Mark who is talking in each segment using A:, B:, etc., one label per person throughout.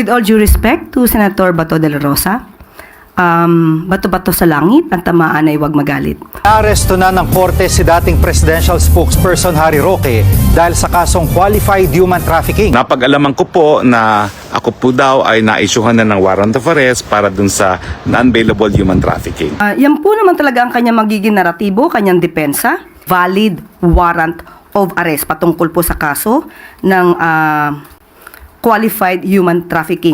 A: With all due respect to Senator Bato de la Rosa, bato-bato sa langit, ang tamaan ay huwag magalit.
B: Naaresto na ng korte si dating presidential spokesperson Harry Roque dahil sa kasong qualified human trafficking.
C: Napag-alaman ko po na ako po daw ay naisyuhan na ng warrant of arrest para dun sa non-bailable human trafficking.
A: Yan po naman talaga ang kanyang magiging naratibo, kanyang depensa. Valid warrant of arrest patungkol po sa kaso ng qualified human trafficking.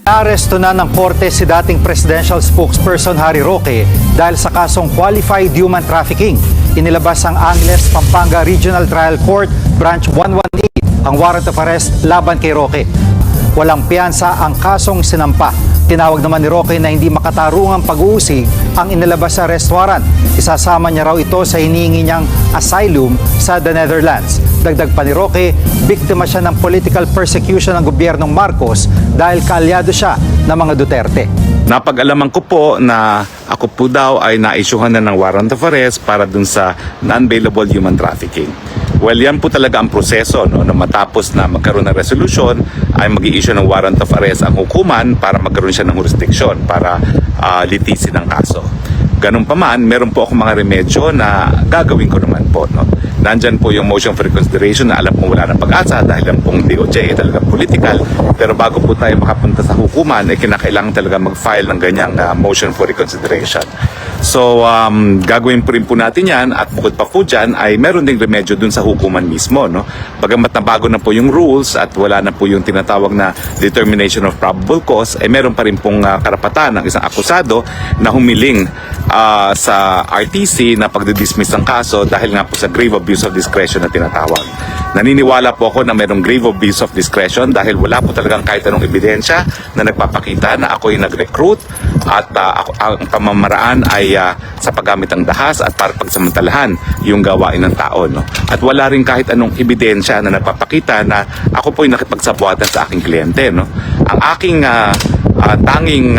B: Naaresto na ng korte si dating presidential spokesperson Harry Roque dahil sa kasong qualified human trafficking. Inilabas ang Angeles, Pampanga Regional Trial Court Branch 118 ang warrant of arrest laban kay Roque. Walang piyansa ang kasong sinampa. Tinawag naman ni Roque na hindi makatarungang pag-uusig ang inilabas sa arrest warrant. Isasama niya raw ito sa hinihingi niyang asylum sa the Netherlands. Dagdag pa ni Roque, biktima siya ng political persecution ng gobyernong Marcos dahil kaalyado siya ng mga Duterte.
C: Napag-alaman ko po na ako po daw ay naisyuhan na ng warrant of arrest para dun sa non-bailable human trafficking. Well, yan po talaga ang proseso, no, na matapos na magkaroon ng resolution ay mag-i-issue ng warrant of arrest ang hukuman para magkaroon siya ng jurisdiction para litisin ang kaso. Ganun pa man, meron po akong mga remedyo na gagawin ko naman po. No? Nandyan po yung motion for reconsideration na alam kong wala ng pag-asa dahil lang pong DOJ ay talagang political. Pero bago po tayo makapunta sa hukuman, ay kinakailangan talaga mag-file ng ganyang motion for reconsideration. So, gagawin po rin po natin yan at bukod pa po dyan ay meron ding remedyo dun sa hukuman mismo. No? Bagamat nabago na po yung rules at wala na po yung tinatawag na determination of probable cause, ay meron pa rin pong karapatan ng isang akusado na humiling sa RTC na pagdidismiss ng kaso dahil nga po sa grave abuse of discretion na tinatawag. Naniniwala po ako na mayroong grave abuse of discretion dahil wala po talagang kahit anong ebidensya na nagpapakita na ako'y nag-recruit at ang pamamaraan ay sa paggamit ng dahas at para pagsamantalahan yung gawain ng tao. No? At wala rin kahit anong ebidensya na nagpapakita na ako po'y nakipagsabuatan sa aking kliyente. No? Ang aking tanging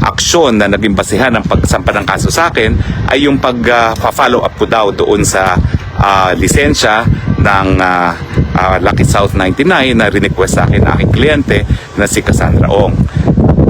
C: aksyon na naging basihan ng pagsampa ng kaso sa akin ay yung pag-follow up po daw doon sa lisensya ng Lucky South 99 na request sa akin ng aking kliyente na si Cassandra Ong.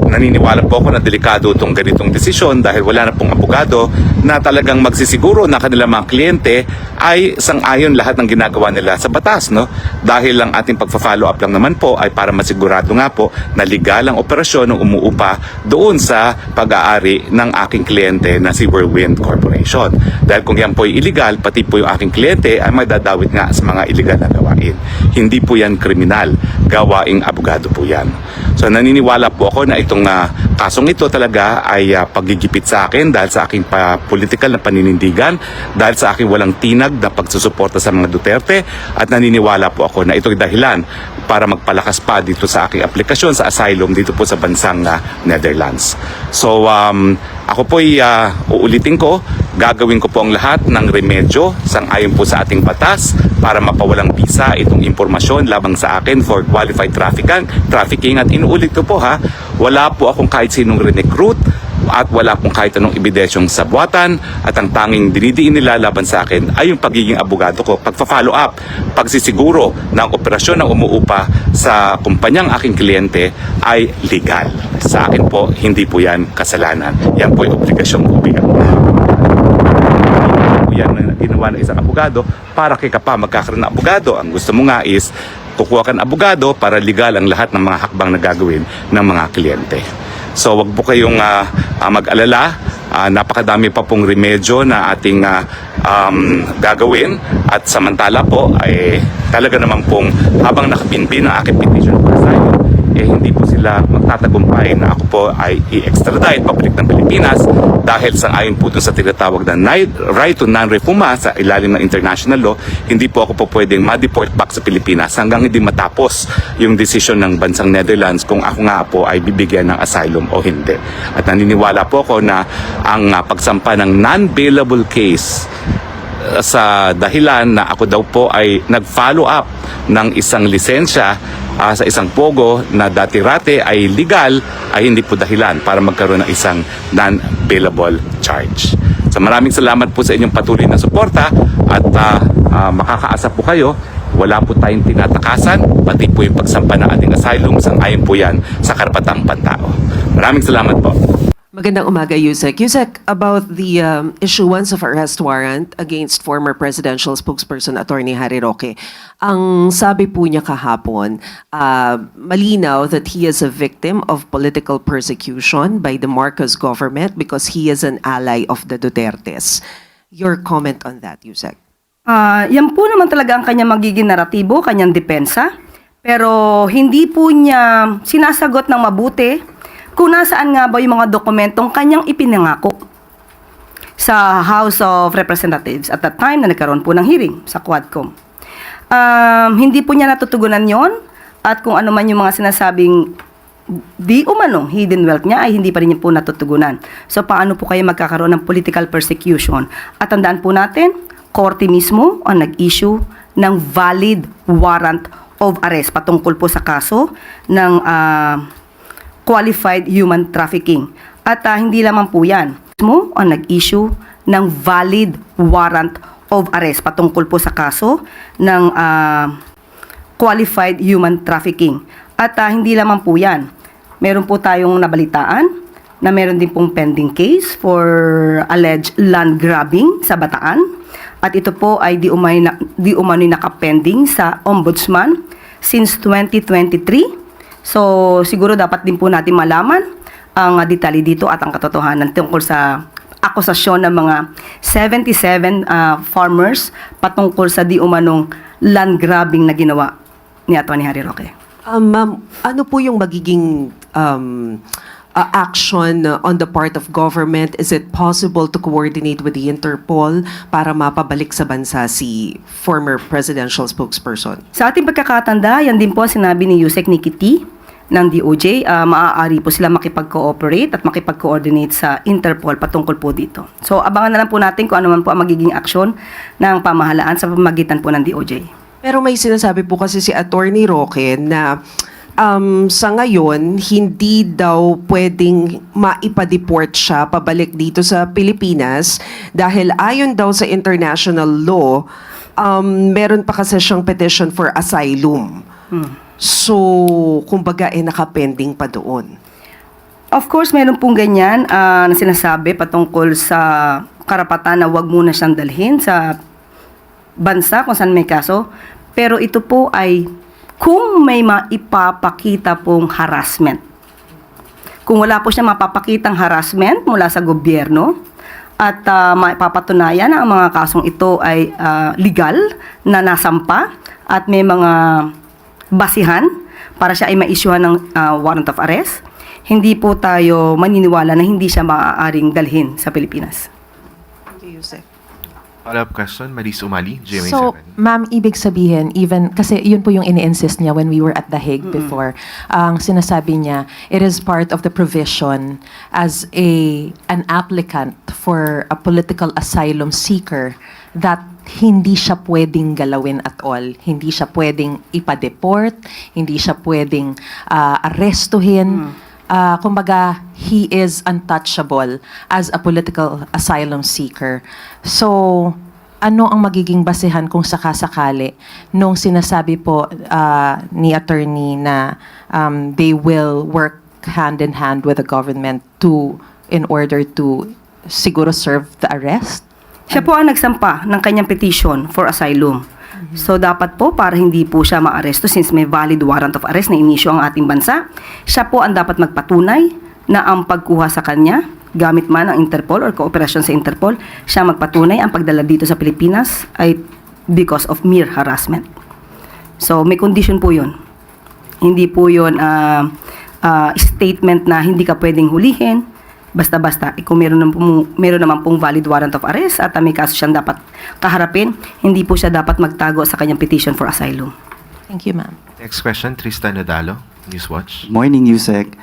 C: Naniniwala po ako na delikado itong ganitong desisyon dahil wala na pong abogado na talagang magsisiguro na kanilang mga kliyente ay sang-ayon lahat ng ginagawa nila sa batas. No? Dahil lang ating pagpa-follow up lang naman po ay para masigurado nga po na legal ang operasyon ng umuupa doon sa pag-aari ng aking kliyente na si Whirlwind Corporation. Dahil kung yan po ay illegal, pati po yung aking kliyente ay madadawit nga sa mga illegal na gawain. Hindi po yan kriminal, gawaing abogado po yan. So naniniwala po ako na itong kasong ito talaga ay paggigipit sa akin dahil sa aking political na paninindigan, dahil sa aking walang tinag na pagsusuporta sa mga Duterte at naniniwala po ako na ito'y dahilan para magpalakas pa dito sa aking aplikasyon sa asylum dito po sa bansang Netherlands. So ako po'y uulitin ko, gagawin ko po ang lahat ng remedyo sang-ayon po sa ating batas para mapawalang bisa itong impormasyon labang sa akin for qualified trafficking at inuulit ko po wala po akong kahit sinong recruit at wala pong kahit anong ebidensyong sabuatan at ang tanging dinidiin nila laban sa akin ay yung pagiging abogado ko, pagpa-follow up, pagsisiguro na ang operasyon na umuupa sa kumpanyang aking kliyente ay legal. Sa akin po, hindi po yan kasalanan. Yan po yung obligasyong ubigang. Yan na ginawa ng isang abogado para kay ka pa magkakaroon ng abogado. Ang gusto mo nga is kukuha ka ng abogado para legal ang lahat ng mga hakbang na gagawin ng mga kliyente. So wag po kayong mag-alala, napakadami pa pong remedyo na ating gagawin at samantala po ay talaga naman pong habang nakapinpin ang aking petition for asylum, hindi po sila magtatagumpay na ako po ay i-extradite pabalik ng Pilipinas dahil sang-ayon po dun sa tinatawag na right to non-refuma sa ilalim ng international law, hindi po ako po pwedeng ma-deport back sa Pilipinas hanggang hindi matapos yung desisyon ng bansang Netherlands kung ako nga po ay bibigyan ng asylum o hindi. At naniniwala po ako na ang pagsampa ng non-bailable case sa dahilan na ako daw po ay nag-follow up ng isang lisensya sa isang pogo na dati-rate ay legal ay hindi po dahilan para magkaroon ng isang non-bailable charge. So maraming salamat po sa inyong patuloy na suporta at makakaasa po kayo Wala po tayong tinatakasan, pati po yung pagsampa ng ating asylum, sang-ayon po yan sa karapatang pantao. Maraming salamat po.
D: Magandang umaga, Yusek. Yusek, about the issuance of arrest warrant against former presidential spokesperson Attorney Harry Roque. Ang sabi po niya kahapon, malinaw that he is a victim of political persecution by the Marcos government because he is an ally of the Dutertes. Your comment on that, Yusek?
A: Yan po naman talaga ang kanyang magiging naratibo, kanyang depensa. Pero hindi po niya sinasagot ng mabuti kung nasaan nga ba yung mga dokumentong kanyang ipinangako sa House of Representatives at that time na nagkaroon po ng hearing sa Quadcom. Hindi po niya natutugunan yon at kung ano man yung mga sinasabing di umanong hidden wealth niya ay hindi pa rin niya po natutugunan. So paano po kayo magkakaroon ng political persecution? At tandaan po natin, korte mismo ang nag-issue ng valid warrant of arrest patungkol po sa kaso ng qualified human trafficking. At hindi lamang po yan. Mismo ang nag-issue ng valid warrant of arrest patungkol po sa kaso ng qualified human trafficking. At hindi lamang po yan. Meron po tayong nabalitaan na meron din pong pending case for alleged land grabbing sa Bataan. At ito po ay di umano'y nakapending sa Ombudsman since 2023. So, siguro dapat din po natin malaman ang detalye dito at ang katotohanan tungkol sa akusasyon ng mga 77 farmers patungkol sa di umanong land grabbing na ginawa ni Atty. Harry Roque.
D: Ma'am, ano po yung magiging action on the part of government? Is it possible to coordinate with the Interpol para mapabalik sa bansa si former presidential spokesperson?
A: Sa ating pagkakatanda, yan din po ang sinabi ni Yusek Nikki T ng DOJ, maaari po sila makipag-cooperate at makipag-coordinate sa Interpol patungkol po dito. So, abangan na lang po natin kung ano man po ang magiging aksyon ng pamahalaan sa pamagitan po ng DOJ.
D: Pero may sinasabi po kasi si Attorney Roque na sa ngayon, hindi daw pwedeng maipa-deport siya pabalik dito sa Pilipinas dahil ayon daw sa international law, meron pa kasi siyang petition for asylum. So, kumbaga, nakapending pa doon.
A: Of course, meron pong ganyan na sinasabi patungkol sa karapatan na wag muna siyang dalhin sa bansa kung saan may kaso. Pero ito po ay kung may maipapakita pong harassment. Kung wala po siya mapapakitang harassment mula sa gobyerno at maipapatunayan na ang mga kasong ito ay legal na nasampa at may mga basihan para siya ay ma-issuehan ng warrant of arrest, hindi po tayo maniniwala na hindi siya maaaring dalhin sa Pilipinas.
D: Thank you, Yusek.
E: Follow-up question, Maris Umali, GMA7.
F: So, ma'am, ibig sabihin, even, kasi yun po yung ini-insist niya when we were at The Hague before, ang sinasabi niya, it is part of the provision as an applicant for a political asylum seeker that hindi siya pwedeng galawin at all. Hindi siya pwedeng ipa-deport, hindi siya pwedeng arestuhin. Kumbaga, he is untouchable as a political asylum seeker. So, ano ang magiging basehan kung sakasakali nung sinasabi po ni attorney na they will work hand in hand with the government in order to siguro serve the arrest?
A: Siya po ang nagsampa ng kanyang petition for asylum. So, dapat po, para hindi po siya maaresto since may valid warrant of arrest na inisyo ang ating bansa, siya po ang dapat magpatunay na ang pagkuha sa kanya, gamit man ang Interpol or kooperasyon sa Interpol, siya magpatunay ang pagdala dito sa Pilipinas ay because of mere harassment. So, may condition po yun. Hindi po yun statement na hindi ka pwedeng hulihin, basta-basta, kung meron naman pong valid warrant of arrest at may kaso siyang dapat kaharapin, hindi po siya dapat magtago sa kanyang petition for asylum.
F: Thank you, ma'am.
E: Next question, Tristan Nadalo, Newswatch.
G: Morning, Yusek.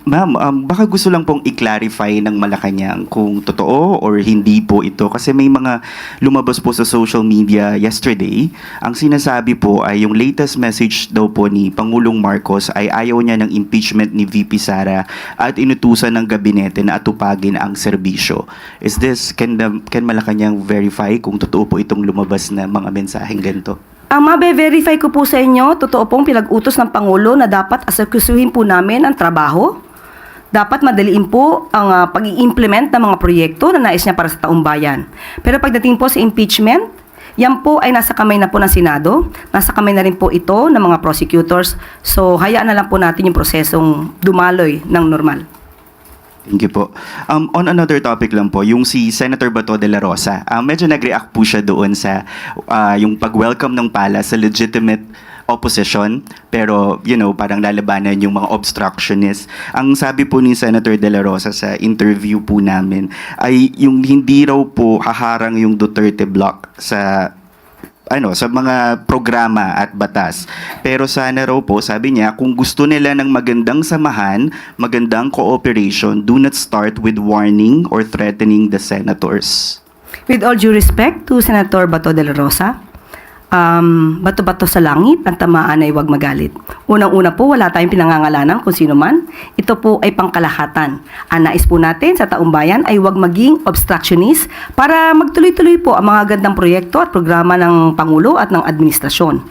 G: Ma'am, baka gusto lang pong i-clarify ng Malacanang kung totoo or hindi po ito. Kasi may mga lumabas po sa social media yesterday. Ang sinasabi po ay yung latest message daw po ni Pangulong Marcos ay ayaw niya ng impeachment ni VP Sara at inutusan ng gabinete na atupagin ang serbisyo. Can Malacanang verify kung totoo po itong lumabas na mga mensaheng ganito?
A: Ang mabe-verify ko po sa inyo, totoo pong pinag-utos ng Pangulo na dapat asekusuhin po namin ang trabaho. Dapat madaliin po ang pag-i-implement ng mga proyekto na nais niya para sa taong bayan. Pero pagdating po sa impeachment, yan po ay nasa kamay na po ng Senado. Nasa kamay na rin po ito ng mga prosecutors. So, hayaan na lang po natin yung prosesong dumaloy ng normal.
G: Thank you po. On another topic lang po, yung si Senator Bato de la Rosa, medyo nag-react po siya doon sa yung pag-welcome ng pala sa legitimate opposition, pero parang lalabanan yung mga obstructionists. Ang sabi po ni Senator de la Rosa sa interview po namin ay yung hindi raw po haharang yung Duterte block sa mga programa at batas. Pero sana raw po, sabi niya, kung gusto nila ng magandang samahan, magandang cooperation, do not start with warning or threatening the senators.
A: With all due respect to Senator Bato de la Rosa, bato-bato sa langit, ang tamaan ay huwag magalit. Unang-una po, wala tayong pinangangalanan kung sino man. Ito po ay pangkalahatan. Ang nais po natin sa taong bayan ay huwag maging obstructionist para magtuloy-tuloy po ang mga gandang proyekto at programa ng Pangulo at ng administrasyon.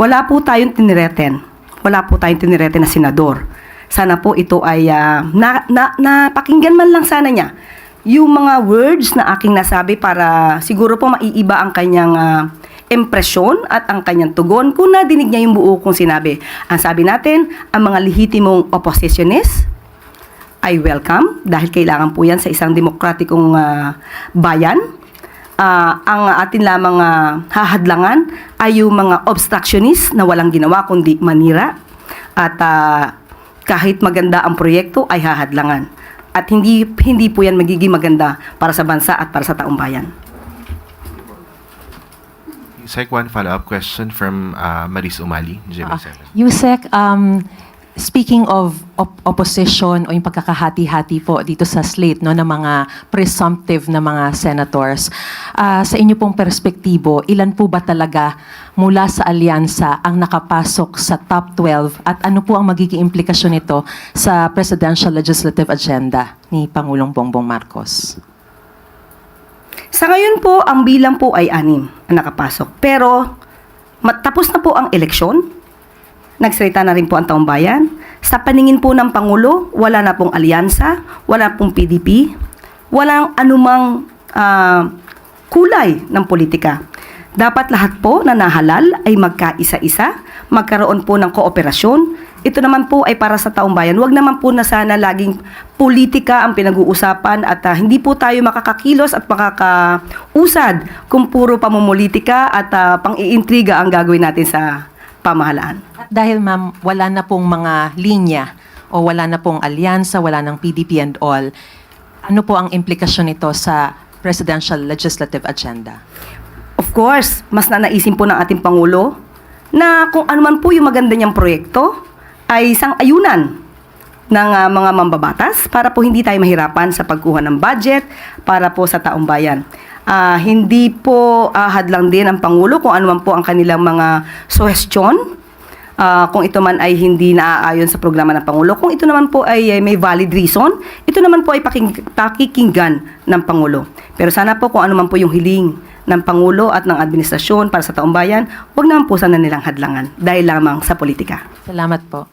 A: Wala po tayong tinireten. Wala po tayong tinireten na senador. Sana po ito ay napakinggan man lang sana niya yung mga words na aking nasabi para siguro po maiiba ang kanyang impresyon at ang kanyang tugon kung nadinig niya yung buo kong sinabi. Ang sabi natin, ang mga lehitimong oppositionist ay welcome dahil kailangan po yan sa isang demokratikong bayan. Ang atin lamang hahadlangan ay yung mga obstructionist na walang ginawa kundi manira at kahit maganda ang proyekto ay hahadlangan. At hindi po yan magiging maganda para sa bansa at para sa taong bayan.
E: Yusek, one follow-up question from Maris Umali, GMA7.
F: Yusek, speaking of opposition o yung pagkakahati-hati po dito sa slate ng mga presumptive na mga senators, sa inyo pong perspektibo, ilan po ba talaga mula sa alyansa ang nakapasok sa top 12 at ano po ang magiging implikasyon nito sa presidential legislative agenda ni Pangulong Bongbong Marcos?
A: Sa ngayon po, ang bilang po ay 6 ang nakapasok. Pero, matapos na po ang eleksyon, nagsalita na rin po ang taong bayan. Sa paningin po ng Pangulo, wala na pong alyansa, wala pong PDP, walang anumang kulay ng politika. Dapat lahat po na nahalal ay magkaisa-isa, magkaroon po ng kooperasyon. Ito naman po ay para sa taong bayan. Huwag naman po na sana laging politika ang pinag-uusapan at hindi po tayo makakakilos at makakausad kung puro pamumulitika at pang-iintriga ang gagawin natin sa pamahalaan.
F: At dahil ma'am, wala na pong mga linya o wala na pong alyansa, wala ng PDP and all, ano po ang implikasyon nito sa presidential legislative agenda?
A: Of course, mas nanaisin po ng ating Pangulo na kung ano man po yung maganda niyang proyekto ay isang ayunan ng mga mambabatas para po hindi tayo mahirapan sa pagkuha ng budget para po sa taong bayan. Hindi po hadlang din ang Pangulo kung ano man po ang kanilang mga suhestyon. Kung ito man ay hindi naaayon sa programa ng Pangulo. Kung ito naman po ay may valid reason, ito naman po ay pakikinggan ng Pangulo. Pero sana po kung ano man po yung hiling ng Pangulo at ng administrasyon para sa taong bayan, huwag naman po sana nilang hadlangan dahil lamang sa politika.
F: Salamat po.